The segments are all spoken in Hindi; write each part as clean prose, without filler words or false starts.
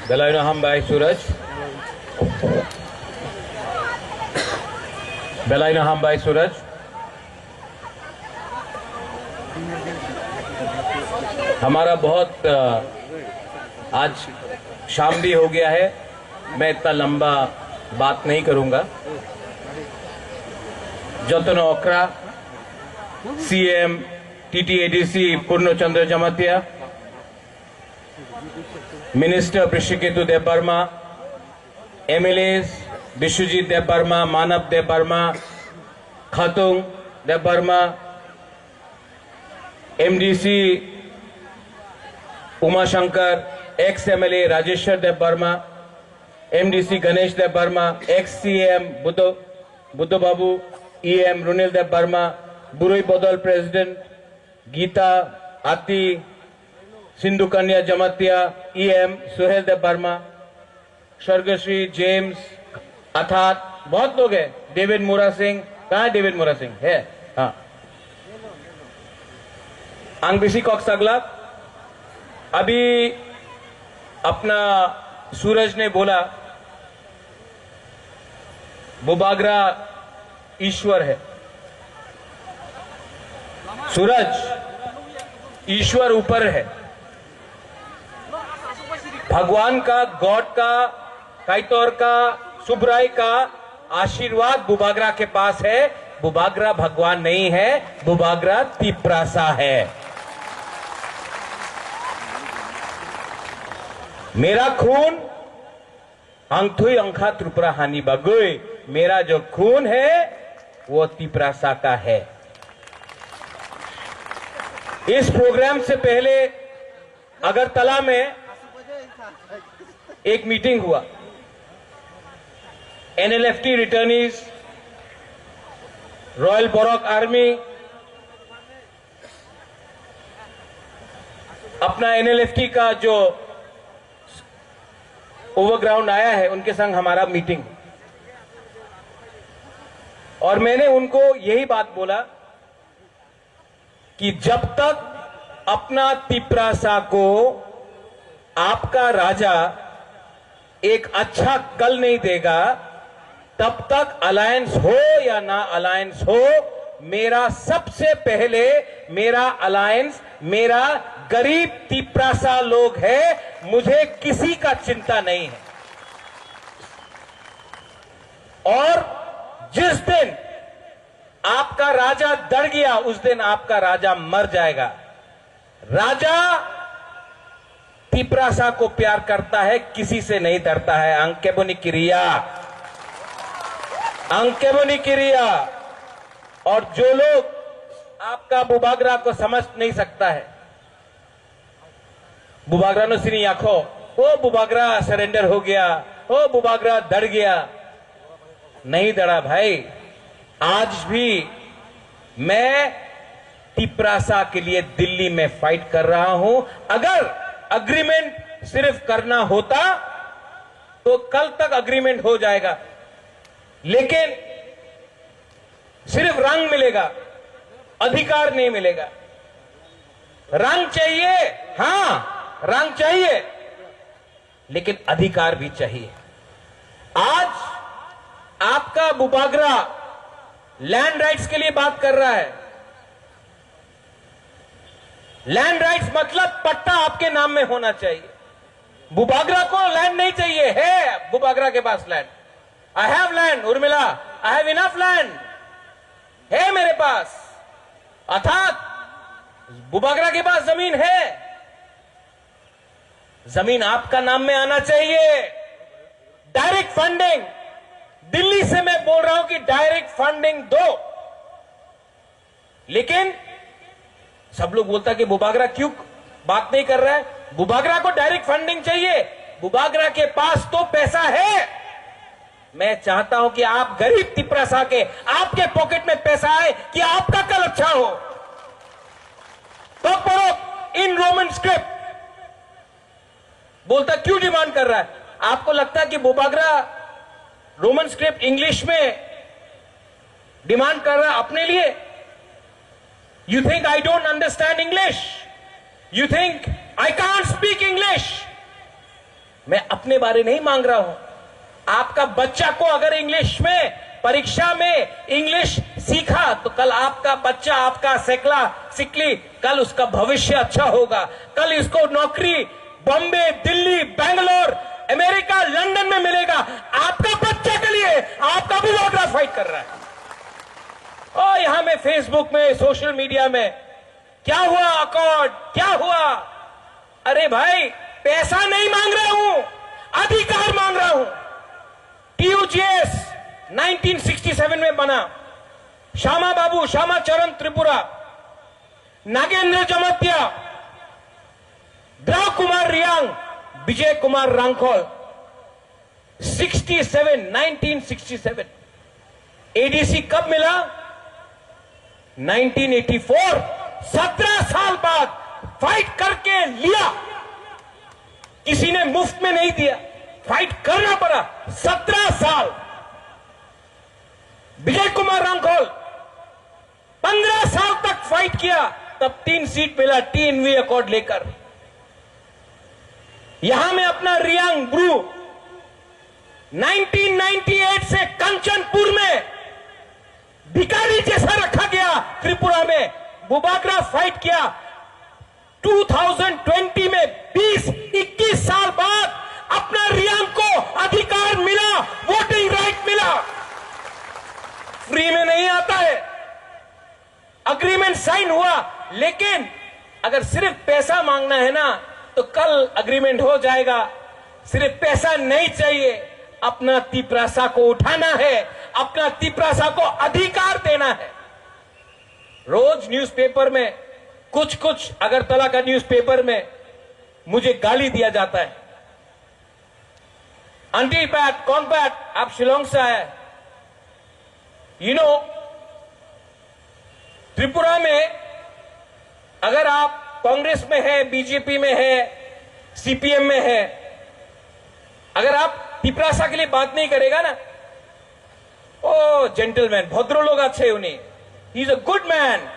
Belaina Hambai Suraj. Belaina Hambai Suraj. हमारा बहुत आज शाम भी हो गया है, मैं इतना लंबा बात नहीं करूंगा। जतन ओकरा CM TTADC Purnachandra Jamatia, minister Rishiketu Dev Varma, MLAs Biswajit Dev Varma, Manav Dev Varma, Khatung Dev Varma, MDC Umashankar, ex MLA Rajeshwar Dev Varma, MDC Ganesh Dev Varma, ex CM Buddho Babu, EM Runil Dev Varma, बुरुई बदल प्रेसिडेंट गीता आती, सिंधु कन्या जमातिया, ईएम सुहेल देव वर्मा, स्वर्गश्री जेम्स अर्थात बहुत लोग हैं। डेविड मोरा सिंह, कहाँ है डेविड मोरा सिंह? है, हाँ। आंगबिसी कॉक्सगला, अभी अपना सूरज ने बोला बुबागरा ईश्वर है। सूरज ईश्वर ऊपर है, भगवान का, गॉड का, काइतौर का, सुब्राई का आशीर्वाद बुबागरा के पास है। बुबागरा भगवान नहीं है, बुबागरा तिप्रासा है। मेरा खून अंगथुई अंखा त्रिपुरा हानि बगुई, मेरा जो खून है वो तिप्रासा का है। इस प्रोग्राम से पहले अगरतला में एक मीटिंग हुआ। NLFT returnees, royal Borok army, अपना एनएलएफटी का जो ओवरग्राउंड आया है उनके संग हमारा मीटिंग, और मैंने उनको यही बात बोला कि जब तक अपना तिप्रासा को आपका राजा एक अच्छा कल नहीं देगा, तब तक अलायंस हो या ना अलायंस हो, मेरा सबसे पहले मेरा अलायंस मेरा गरीब तिप्रासा लोग है। मुझे किसी का चिंता नहीं है। और जिस दिन आपका राजा डर गया, उस दिन आपका राजा मर जाएगा। राजा तिप्रासा को प्यार करता है, किसी से नहीं डरता है। अंकेबोनी क्रिया, अंकेबोनी क्रिया। और जो लोग आपका बुबागरा को समझ नहीं सकता है, बुबागरा नो सिनी आखो, ओ बुबागरा सरेंडर हो गया, ओ बुबागरा डर गया। नहीं डरा भाई। आज भी मैं तिप्रासा के लिए दिल्ली में फाइट कर रहा हूं। अगर अग्रीमेंट सिर्फ करना होता तो कल तक अग्रीमेंट हो जाएगा, लेकिन सिर्फ रंग मिलेगा, अधिकार नहीं मिलेगा। रंग चाहिए, हां रंग चाहिए, लेकिन अधिकार भी चाहिए। आज आपका बुबागरा लैंड राइट्स के लिए बात कर रहा है। लैंड राइट्स मतलब पट्टा आपके नाम में होना चाहिए। बुबागरा को लैंड नहीं चाहिए, है बुबागरा के पास land. I have land Urmila, I have enough land, है मेरे पास। अर्थात बुबागरा के पास जमीन है। जमीन आपका नाम में आना चाहिए। डायरेक्ट फंडिंग, दिल्ली से मैं बोल रहा हूं कि डायरेक्ट फंडिंग दो। लेकिन सब लोग बोलता कि बुबागरा क्यों बात नहीं कर रहा है। बुबागरा को डायरेक्ट फंडिंग चाहिए। बुबागरा के पास तो पैसा है। मैं चाहता हूं कि आप गरीब तिप्रासा के, आपके पॉकेट में पैसा आए कि आपका कल अच्छा हो। तो पढ़ो इन रोमन स्क्रिप्ट। बोलता क्यों डिमांड कर रहा है? आपको लगता है कि बुबागरा रोमन स्क्रिप्ट इंग्लिश में डिमांड कर रहा है अपने लिए? You think I don't understand English? You think I can't speak English? मैं अपने बारे नहीं मांग रहा हूं। आपका बच्चा को अगर इंग्लिश में परीक्षा में इंग्लिश सीखा तो कल आपका बच्चा, आपका सिकली कल उसका भविष्य अच्छा होगा। कल इसको नौकरी बॉम्बे, दिल्ली, बेंगलोर, अमेरिका, लंदन में मिलेगा। आपका बच्चा के लिए आपका बुबागरा फाइट कर रहा है। और यहां में फेसबुक में, सोशल मीडिया में क्या हुआ अकॉर्ड, क्या हुआ? अरे भाई, पैसा नहीं मांग रहा हूं, अधिकार मांग रहा हूं। TUGS 1967 में बना। श्यामा बाबू, श्यामा चरण त्रिपुरा, नागेंद्र जमत्या, द्रव कुमार रियांग, विजय कुमार रांखोल, 1967 ADC कब मिला? 1984, 17 साल बाद फाइट करके लिया। किसी ने मुफ्त में नहीं दिया, फाइट करना पड़ा। 17 साल। विजय कुमार रांखोल 15 साल तक फाइट किया, तब 3 सीट मिला TNV अकॉर्ड लेकर। यहां में अपना रियांग ब्रू 1998 से कंचनपुर में भिखारी जैसा रखा गया। त्रिपुरा में बुबागरा फाइट किया। 2020 में 20-21 साल बाद अपना रियांग को अधिकार मिला, वोटिंग राइट मिला। फ्री में नहीं आता है। अग्रीमेंट साइन हुआ, लेकिन अगर सिर्फ पैसा मांगना है ना तो कल अग्रीमेंट हो जाएगा। सिर्फ पैसा नहीं चाहिए, अपना तिपरासा को उठाना है, अपना तिपरासा को अधिकार देना है। रोज न्यूज़पेपर में कुछ अगरतला का न्यूज़पेपर में मुझे गाली दिया जाता है। आंटी पैट, कौन पैट, आप शिलोंग से आए? त्रिपुरा में अगर आप कांग्रेस में है, बीजेपी में है, CPM में है, अगर आप तिपरासा के लिए बात नहीं करेगा ना, ओ जेंटलमैन, भद्र लोग अच्छे उन्हें, he is a good man,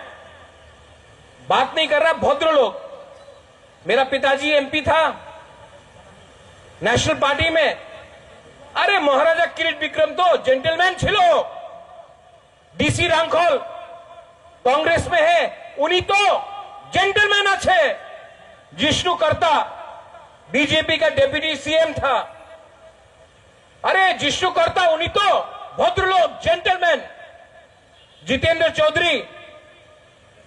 बात नहीं कर रहा भद्र लोग। मेरा पिताजी MP था नेशनल पार्टी में। अरे महाराजा किरीट विक्रम तो जेंटलमैन छिलो। DC रांखोल कांग्रेस में है, उन्हीं तो जेंटलमैन अच्छे। जिष्णु करता बीजेपी का डेप्यूटी CM था। अरे जिष्णु करता उन्हीं तो भद्र लोग, जेंटलमैन। जितेंद्र चौधरी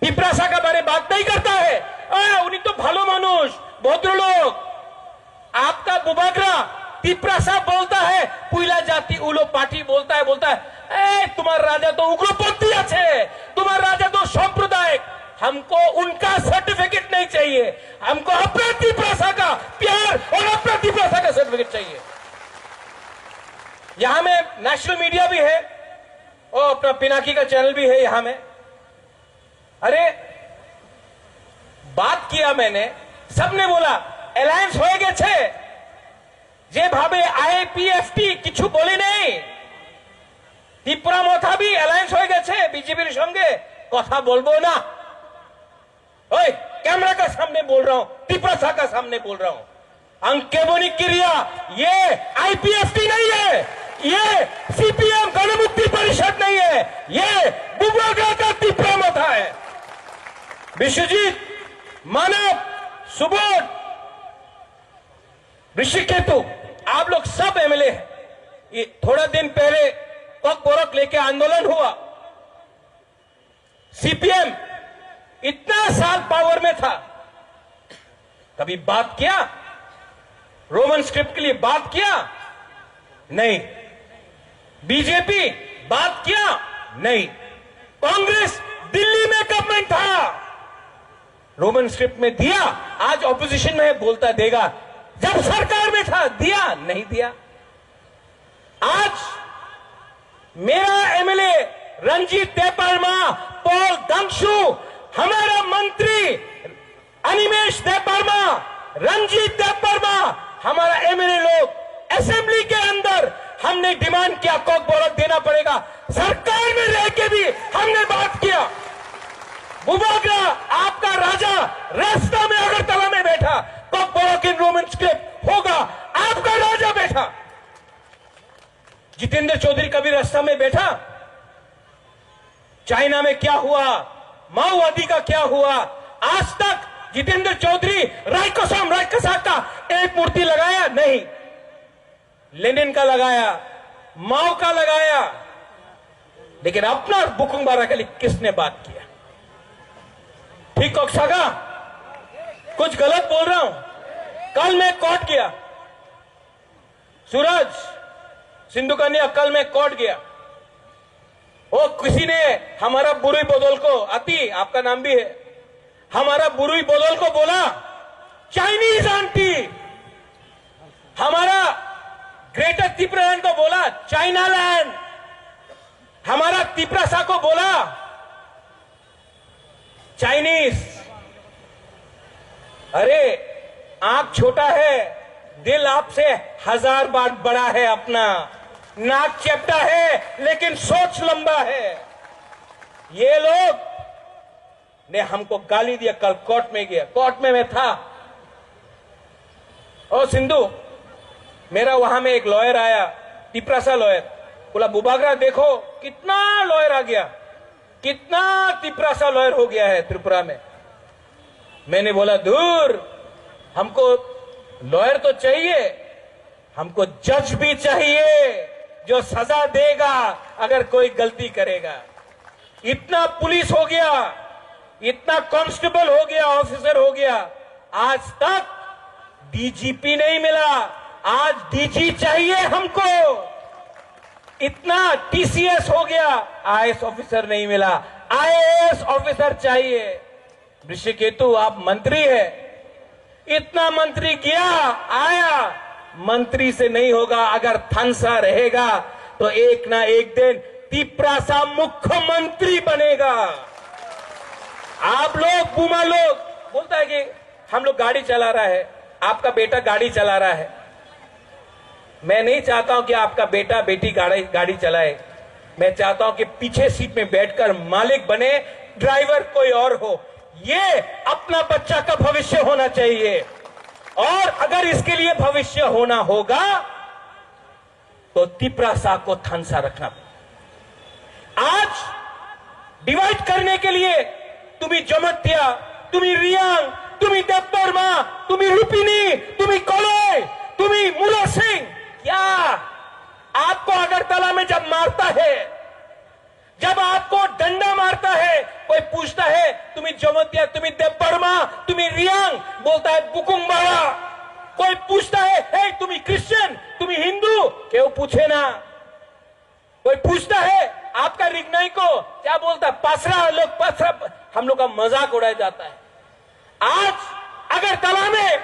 तिपरासा का बारे बात नहीं करता है, उन्हीं तो भालो मानुष, भद्र लोग। आपका बुबागरा तिपरासा बोलता है, पुइला जाति उलो पार्टी बोलता है तुम्हारा राजा तो उग्रपंथी अच्छे, तुम्हारा राजा तो सांप्रदायिक। हमको उनका सर्टिफिकेट नहीं चाहिए, हमको अपना तिपरासा का प्यार और अपना तिपरासा का सर्टिफिकेट चाहिए। यहां में नेशनल मीडिया भी है और अपना पिनाकी का चैनल भी है यहां में। अरे बात किया मैंने, सबने बोला अलायंस हो गए छे, जे भावे IPFT किछु बोले नहीं। त्रिपुरा मथा भी अलायंस हो गए छे बीजेपी संगे, कथा बोलबो ना। ओए कैमरा का सामने बोल रहा हूं, तिपरासा का सामने बोल रहा हूं। अंकेबोनी क्रिया ये IPFT नहीं है, ये CPM गणमुक्ति परिषद नहीं है, ये बुबागरा का तिपरा मथा है। विश्वजीत, मानव, सुबोध, ऋषिकेतु, आप लोग सब MLA हैं। ये थोड़ा दिन पहले कॉक बोरक लेके आंदोलन हुआ। CPM इतना साल पावर में था, कभी बात किया? रोमन स्क्रिप्ट के लिए बात किया? नहीं। बीजेपी बात किया? नहीं। कांग्रेस दिल्ली में गवर्नमेंट था, रोमन स्क्रिप्ट में दिया। आज ऑपोजिशन में बोलता देगा, जब सरकार में था दिया नहीं दिया। आज मेरा MLA रंजीत देबबर्मा, पॉल दंगशु, हमारा मंत्री अनिमेश देबबर्मा, रंजीत देबबर्मा, हमारा MLA लोग असेंबली के अंदर हमने डिमांड किया कॉक बोरक देना पड़ेगा। सरकार में रह के भी हमने बात किया। बुबागरा आपका राजा रास्ता में अगरतला में बैठा, कॉक बोरक इन रोमन स्क्रिप्ट होगा। आप आपका राजा बैठा। जितेंद्र चौधरी कभी रास्ता में बैठा? चाइना में क्या हुआ, माओवादी का क्या हुआ, आज तक जितेंद्र चौधरी रायकसा का एक मूर्ति लगाया नहीं। लेनिन का लगाया, माओ का लगाया, लेकिन अपना बुकुंग बारा के लिए किसने बात किया? ठीक कोक्सागा, कुछ गलत बोल रहा हूं? कल मैं कोर्ट गया, सूरज सिंधु कन्या, कल मैं कोर्ट गया। वो किसी ने हमारा बुरुई बदल को, आती आपका नाम भी है, हमारा बुरुई बदल को बोला चाइनीज आंटी, हमारा ग्रेटर त्रिपुरा लैंड को बोला चाइना लैंड, हमारा त्रिपुरा को बोला चाइनीज। अरे आंख छोटा है, दिल आपसे 1000 बार बड़ा है अपना, नाक चपटा है लेकिन सोच लंबा है। ये लोग ने हमको गाली दिया। कल कोर्ट में गया, कोर्ट में मैं था। ओ सिंधु, मेरा वहां में एक लॉयर आया, तिपरासा लॉयर, बोला बुबागरा देखो कितना लॉयर आ गया, कितना तिपरासा लॉयर हो गया है त्रिपुरा में। मैंने बोला दूर, हमको लॉयर तो चाहिए, हमको जज भी चाहिए जो सजा देगा अगर कोई गलती करेगा। इतना पुलिस हो गया, इतना कांस्टेबल हो गया, ऑफिसर हो गया, आज तक डीजीपी नहीं मिला, आज डीजी चाहिए हमको। इतना टीसीएस हो गया, आईएएस ऑफिसर नहीं मिला, आईएएस ऑफिसर चाहिए। ऋषिकेतु आप मंत्री है, इतना मंत्री गया आया, मंत्री से नहीं होगा। अगर थानसा रहेगा तो एक ना एक दिन तिपरासा मुख्यमंत्री बनेगा। आप लोग बुमा लोग बोलता है कि हम लोग गाड़ी चला रहा है, आपका बेटा गाड़ी चला रहा है। मैं नहीं चाहता हूं कि आपका बेटा बेटी गाड़ी चलाए, मैं चाहता हूं कि पीछे सीट में बैठकर मालिक बने, ड्राइवर कोई और हो। ये अपना बच्चा का भविष्य होना चाहिए, और अगर इसके लिए भविष्य होना होगा तो तिपरासा को थानसा रखना। आज डिवाइड करने के लिए तुम्ही जमत्या, तुम्ही रियांग, तुम्ही देवबर्मा, तुम्ही रुपिनी, तुम्ही कोले, तुम्ही मुला सिंह, क्या आपको अगरतला में जब मारता है, जब आपको डंडा मारता है, कोई पूछता है तुम्ही जमत्या, तुम्ही देवबर्मा, तुम्ही रियांग, बोलता है बुकुंग बारा। कोई पूछता है हे तुम्ही क्रिश्चियन, तुम्ही हिंदू, क्यों पूछे ना। कोई पूछता है आपका रिगनाई को, क्या बोलता है पासरा, लोग पासरा, हम लोग का मजाक उड़ाया जाता है। आज अगरतला में,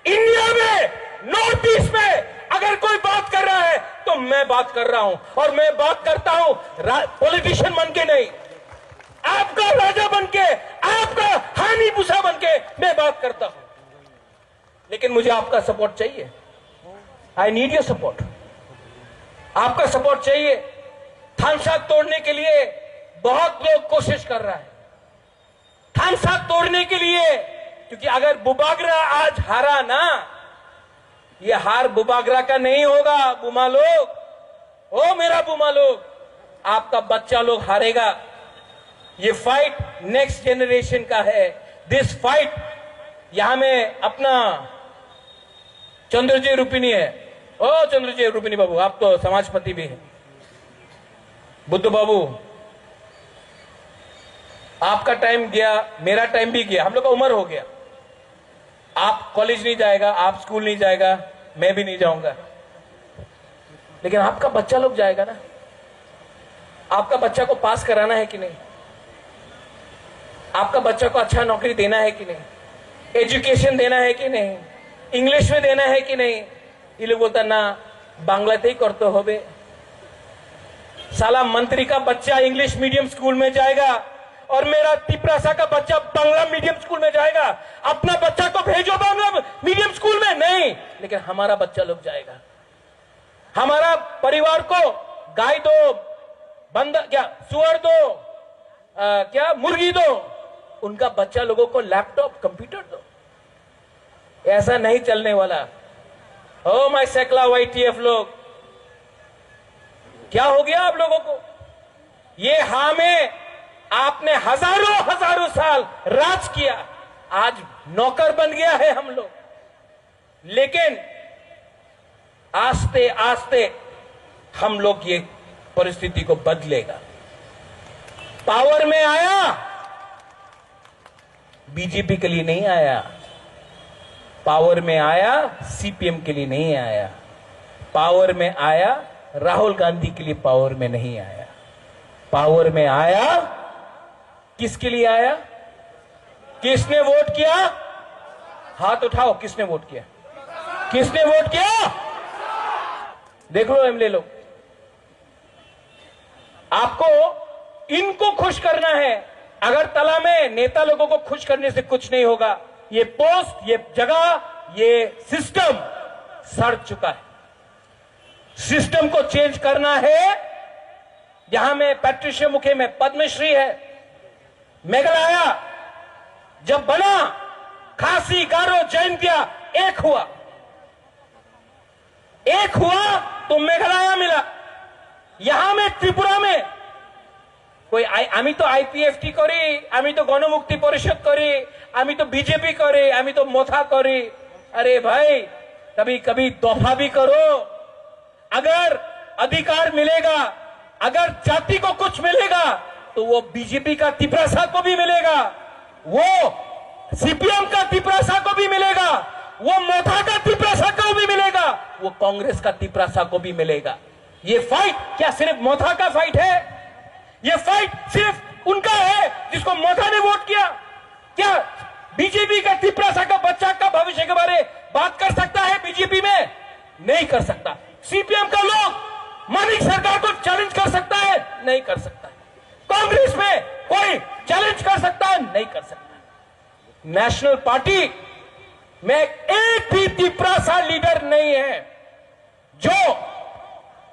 इंडिया में, नॉर्थ ईस्ट में अगर कोई बात कर रहा है तो मैं बात कर रहा हूं, और मैं बात करता हूं पॉलिटिशियन बन के नहीं, आपका राजा बन के, आपका हानि भूसा बन के मैं बात करता हूं। लेकिन मुझे आपका सपोर्ट चाहिए, आई नीड योर सपोर्ट, आपका सपोर्ट चाहिए। थानसा तोड़ने के लिए बहुत लोग कोशिश कर रहा है, थानसा तोड़ने के लिए, क्योंकि अगर बुबागरा आज हारा ना, ये हार बुबागरा का नहीं होगा। बुमा लोग, ओ मेरा बुमा लोग, आपका बच्चा लोग हारेगा। ये फाइट नेक्स्ट जनरेशन का है। दिस फाइट, यहां में अपना चंद्रजय रूपिनी है। ओ चंद्रजय रूपिनी बाबू, आप तो समाजपति भी हैं। बुद्ध बाबू, आपका टाइम गया, मेरा टाइम भी गया, हम लोग का उम्र हो गया। आप कॉलेज नहीं जाएगा, आप स्कूल नहीं जाएगा, मैं भी नहीं जाऊंगा, लेकिन आपका बच्चा लोग जाएगा ना। आपका बच्चा को पास कराना है कि नहीं, आपका बच्चा को अच्छा नौकरी देना है कि नहीं, एजुकेशन देना है कि नहीं, इंग्लिश में देना है कि नहीं। ये लोग बोलता ना बांग्लाते ही करते हो बे, साला मंत्री का बच्चा इंग्लिश मीडियम स्कूल में जाएगा और मेरा तिपरासा का बच्चा बांग्ला मीडियम स्कूल में जाएगा। अपना बच्चा को भेजो बांग्ला मीडियम स्कूल में नहीं, लेकिन हमारा बच्चा लोग जाएगा। हमारा परिवार को गाय दो, बंद क्या सुअर दो, क्या मुर्गी दो, उनका बच्चा लोगों को लैपटॉप कंप्यूटर दो। ऐसा नहीं चलने वाला। ओ माय सेकला वाईटीएफ लोग, क्या हो गया आप लोगों को? ये हाँ में आपने हजारों साल राज किया, आज नौकर बन गया है हम लोग। लेकिन आस्ते आस्ते हम लोग ये परिस्थिति को बदलेगा। पावर में आया बीजेपी के लिए नहीं आया, पावर में आया सीपीएम के लिए नहीं आया, पावर में आया राहुल गांधी के लिए पावर में नहीं आया, पावर में आया किसके लिए आया? किसने वोट किया? हाथ उठाओ, किसने वोट किया? किसने वोट किया? देख लो एमएलए लोग, आपको इनको खुश करना है। अगर तला में नेता लोगों को खुश करने से कुछ नहीं होगा। ये पोस्ट, ये जगह, ये सिस्टम सड़ चुका है। सिस्टम को चेंज करना है। यहां में पैट्रिशिया मुखे में पद्मश्री है। मेघालय जब बना, खासी, गारो, जैंतिया एक हुआ तो मेघालय मिला। यहां में त्रिपुरा में कोई आमी तो आईपीएफटी करी, आमी तो गणमुक्ति परिषद करी, आमी तो बीजेपी करे, आमी तो मोथा करी। अरे भाई, कभी कभी तोहफा भी करो। अगर अधिकार मिलेगा, अगर जाति को कुछ मिलेगा तो वो बीजेपी का तिपरासा को भी मिलेगा, वो सीपीएम का तिपरासा को भी मिलेगा, वो मोथा का तिपरासा को भी मिलेगा, वो कांग्रेस का तिपरासा को भी मिलेगा। ये फाइट क्या सिर्फ मोथा का फाइट है? ये फाइट सिर्फ उनका है जिसको मोथा ने वोट किया? क्या बीजेपी का तिपरासा का बच्चा का भविष्य के बारे बात कर सकता है बीजेपी में? नहीं कर सकता। सीपीएम का लोग मानिक सरकार को चैलेंज कर सकता है? नहीं कर सकता। कांग्रेस में कोई चैलेंज कर सकता है? नहीं कर सकता। नेशनल पार्टी में एक भी तिपरासा लीडर नहीं है जो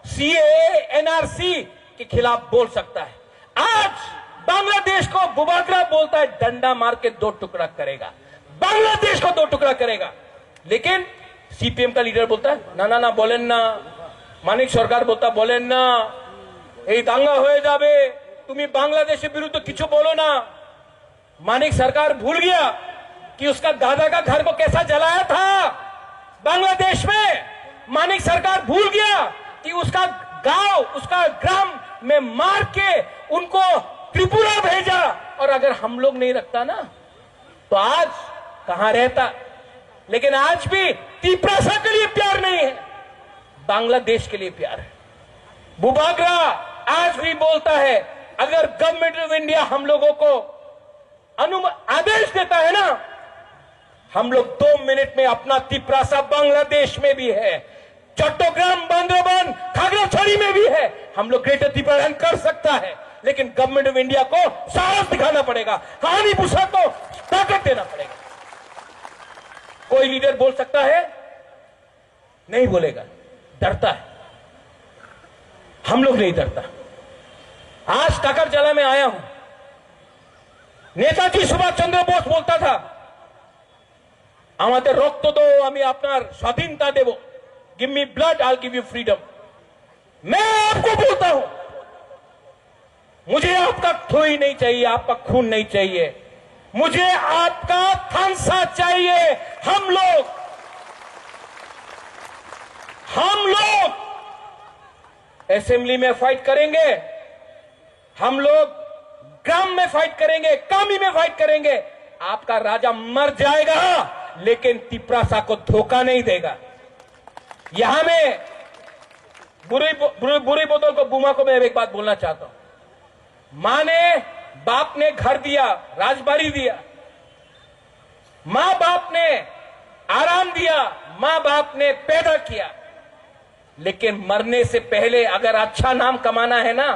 सीएए, एनआरसी के खिलाफ बोल सकता है। आज बांग्लादेश को बुबागरा बोलता है, डंडा मार के दो टुकड़ा करेगा, बांग्लादेश को दो टुकड़ा करेगा। लेकिन सीपीएम का लीडर बोलता है ना ना ना बोलेन ना, मानिक सरकार बोलता बोलेन ना, এই দাঙ্গা হয়ে যাবে, তুমি बांग्लादेश विरुद्ध किछु बोलो ना। मानिक सरकार भूल गया कि उसका दादा का घर को कैसा जलाया था बांग्लादेश में। मानिक सरकार भूल गया कि उसका गांव, उसका ग्राम में मार के उनको त्रिपुरा भेजा। और अगर हम लोग नहीं रखता ना तो आज कहां रहता। लेकिन आज भी तिपरासा के लिए प्यार नहीं है, बांग्लादेश के लिए प्यार है। बुबागरा आज भी बोलता है अगर गवर्नमेंट ऑफ इंडिया हम लोगों को आदेश देता है ना, हम लोग 2 मिनट में अपना तिपरासा बांग्लादेश में भी है, चट्टोग्राम, बांद्राबान, खागड़ाछड़ी में भी है। हम लोग ग्रेटर त्रिपुरान कर सकता है, लेकिन गवर्नमेंट ऑफ इंडिया को साहस दिखाना पड़ेगा, कहानी भूषा को ताकत देना पड़ेगा। कोई लीडर बोल सकता है? नहीं बोलेगा, डरता है। हम लोग नहीं डरता। आज टाकरजला में आया हूं, नेताजी सुभाष चंद्र बोस बोलता था আমাদের রক্ত দাও আমি আপনার স্বাধীনতা দেব, give me blood I give you freedom. मैं आपको बोलता हूं, मुझे आपका थोई नहीं चाहिए, आपका खून नहीं चाहिए, मुझे आपका थांसा चाहिए। हम लोग असेंबली में फाइट करेंगे, हम लोग ग्राम में फाइट करेंगे, कामी में फाइट करेंगे। आपका राजा मर जाएगा लेकिन तिपरासा को धोखा नहीं देगा। यहां में बुरी बोतल को बुमा को मैं एक बात बोलना चाहता हूं। मां ने बाप ने घर दिया, राजबाड़ी दिया, मां बाप ने आराम दिया, मां बाप ने पैदा किया, लेकिन मरने से पहले अगर अच्छा नाम कमाना है ना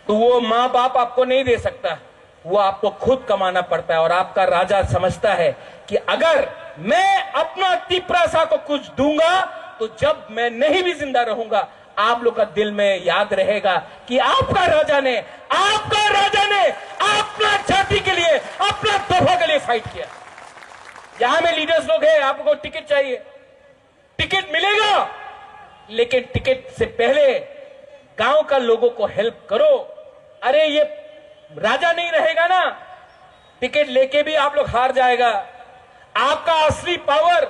तो वो मां बाप आपको नहीं दे सकता, वो आपको खुद कमाना पड़ता है। और आपका राजा समझता है कि अगर मैं अपना तिपरासा को कुछ दूंगा तो जब मैं नहीं भी जिंदा रहूंगा आप लोग का दिल में याद रहेगा कि आपका राजा ने अपना जाति के लिए, अपना तोहफा के लिए फाइट किया। यहां में लीडर्स लोग हैं, आपको टिकट चाहिए, टिकट मिलेगा, लेकिन टिकट से पहले गांव का लोगों को हेल्प करो। अरे ये राजा नहीं रहेगा ना, टिकट लेके भी आप लोग हार जाएगा। आपका असली पावर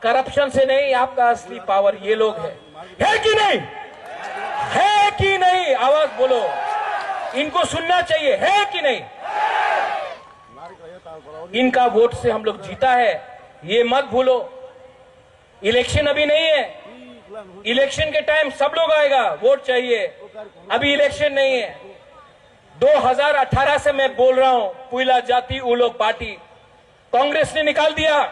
करप्शन से नहीं, आपका असली पावर ये लोग है कि नहीं? है कि नहीं? आवाज बोलो, इनको सुनना चाहिए, है कि नहीं? इनका वोट से हम लोग जीता है, ये मत भूलो। इलेक्शन अभी नहीं है, इलेक्शन के टाइम सब लोग आएगा, वोट चाहिए। अभी इलेक्शन नहीं है। 2018 से मैं बोल रहा हूं, पुइला जाति उलो पार्टी कांग्रेस ने निकाल दिया।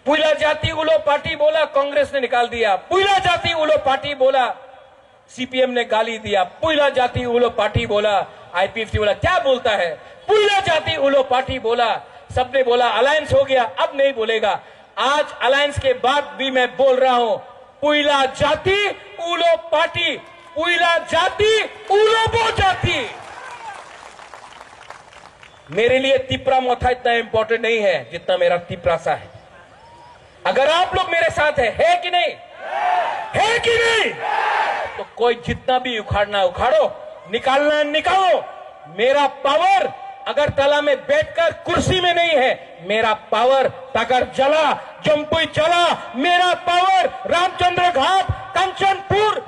पुइला जाति उलो पार्टी बोला, कांग्रेस ने निकाल दिया। पुइला जाति उलो पार्टी बोला, सीपीएम ने गाली दिया। पुइला जाति उलो पार्टी बोला, आईपीएफटी बोला। क्या बोलता है? पुइला जाति उलो पार्टी बोला, सबने बोला अलायंस हो गया, अब नहीं बोलेगा। आज अलायंस के बाद भी मैं बोल रहा हूं, पुइला जाति उलो पार्टी, पुइला जाति उलो बो जाति। मेरे लिए तिपरा मोथा इतना इंपॉर्टेंट नहीं है जितना मेरा तिपरासा है। अगर आप लोग मेरे साथ है कि नहीं? है कि नहीं? तो कोई जितना भी उखाड़ना उखाड़ो, निकालना निकालो। मेरा पावर अगरतला में बैठकर कुर्सी में नहीं है, मेरा पावर तगर जला, जम्पुई चला। मेरा पावर रामचंद्र घाट, कंचनपुर,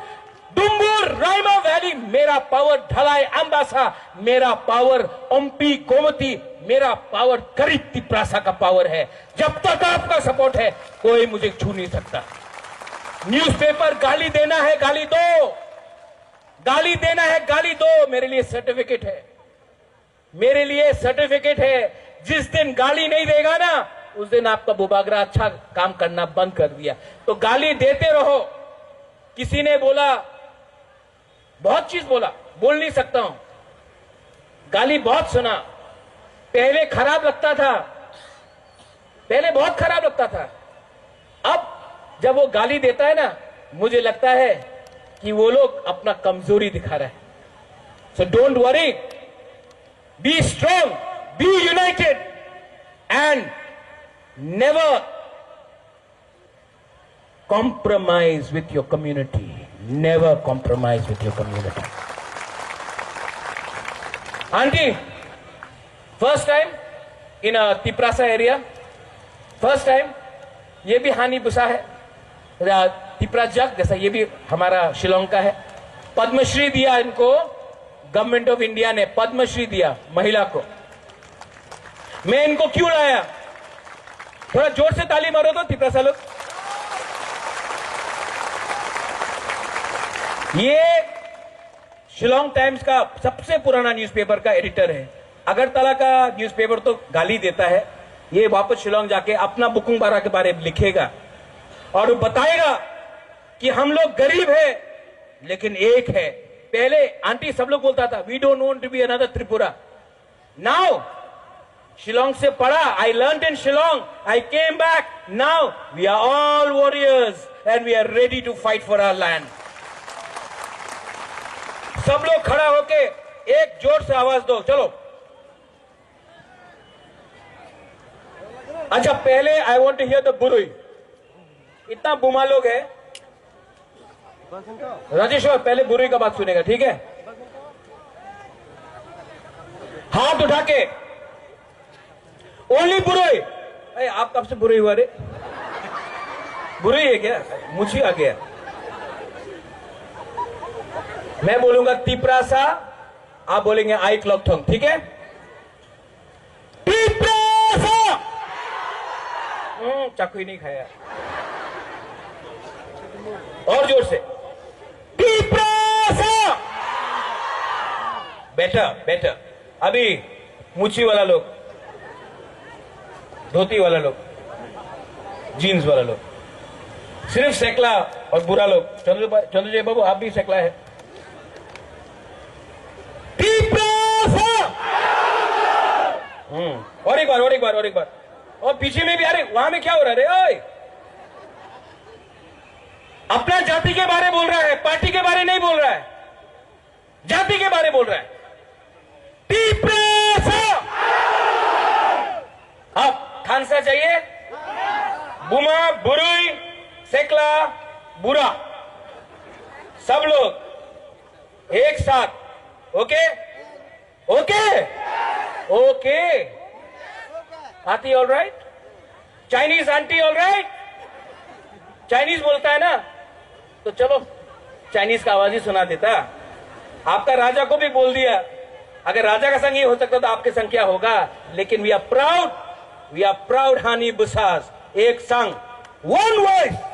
डुम्बुर, रायमा वैली। मेरा पावर ढलाई अंबासा। मेरा पावर ओमपी गोमती। मेरा पावर गरीब तिपरासा का पावर है। जब तक आपका सपोर्ट है, कोई मुझे छू नहीं सकता। न्यूज़पेपर गाली देना है, गाली दो। गाली देना है, गाली दो। मेरे लिए सर्टिफिकेट है, मेरे लिए सर्टिफिकेट है। जिस दिन गाली नहीं देगा ना, उस दिन आपका बुबागरा अच्छा काम करना बंद कर दिया। तो गाली देते रहो। किसी ने बोला, बहुत चीज बोला, बोल नहीं सकता हूं, गाली बहुत सुना। पहले खराब लगता था, पहले बहुत खराब लगता था। अब जब वो गाली देता है ना, मुझे लगता है कि वो लोग अपना कमजोरी दिखा रहे हैं। So don't worry, be strong, be united and never compromise with your community. Never compromise with your community. Auntie, first time in a Tiprasa area, first time, ये भी हानि बुसा है, तिपरा जग जैसा ये भी हमारा शिलोंग का है। पद्मश्री दिया इनको, गवर्नमेंट ऑफ इंडिया ने पद्मश्री दिया महिला को। मैं इनको क्यों लाया? थोड़ा जोर से ताली मारो तो तिपरासा लोग। ये शिलोंग टाइम्स का सबसे पुराना न्यूज़पेपर का एडिटर है। अगरतला का न्यूज़पेपर तो गाली देता है, ये वापस शिलोंग जाके अपना बुकुंग बारा के बारे में लिखेगा और वो बताएगा कि हम लोग गरीब है लेकिन एक है। पहले आंटी सब लोग बोलता था, we don't want to be another Tripura. Now Shillong से पढ़ा, I learned in Shillong, I came back, now we are all warriors and we are ready to fight for our land. सब लोग खड़ा होके एक जोर से आवाज दो, चलो। अच्छा, पहले I want to hear the बुरुई। इतना बुमा लोग है, राजेश्वर पहले बुरुई का बात सुनेगा, ठीक है? हाथ उठा के ओनली बुरुई। अरे आप कब से बुरुई हुआ रे? बुरुई है क्या? मुझे आ गया। मैं बोलूंगा तिपरासा, आप बोलेंगे आई क्लॉकथोंग, ठीक है? तिपरासा। चाकू ही नहीं खाया, और जोर से तिपरासा। Better better. अभी मुची वाला लोग, धोती वाला लोग, जीन्स वाला लोग, सिर्फ सेकला और बुरा लोग। चंद्रजय बाबू आप भी सेकला है। और एक बार, और एक बार, और एक बार। और पीछे में भी, अरे वहां में क्या हो रहा है रे? ओए, अपना जाति के बारे बोल रहा है, पार्टी के बारे नहीं बोल रहा है, जाति के बारे बोल रहा है। अब खानसा चाहिए, बुमा, बुरुई, अच्छा बुरा सब लोग एक साथ। ओके ओके ओके आती all right? Chinese aunty all right? Chinese बोलता है ना, तो चलो चाइनीज का आवाज ही सुना देता। आपका राजा को भी बोल दिया, अगर राजा का संग ये हो सकता तो आपके संग क्या होगा। लेकिन वी आर प्राउड हानी बुसास, एक संग, वन वॉइस।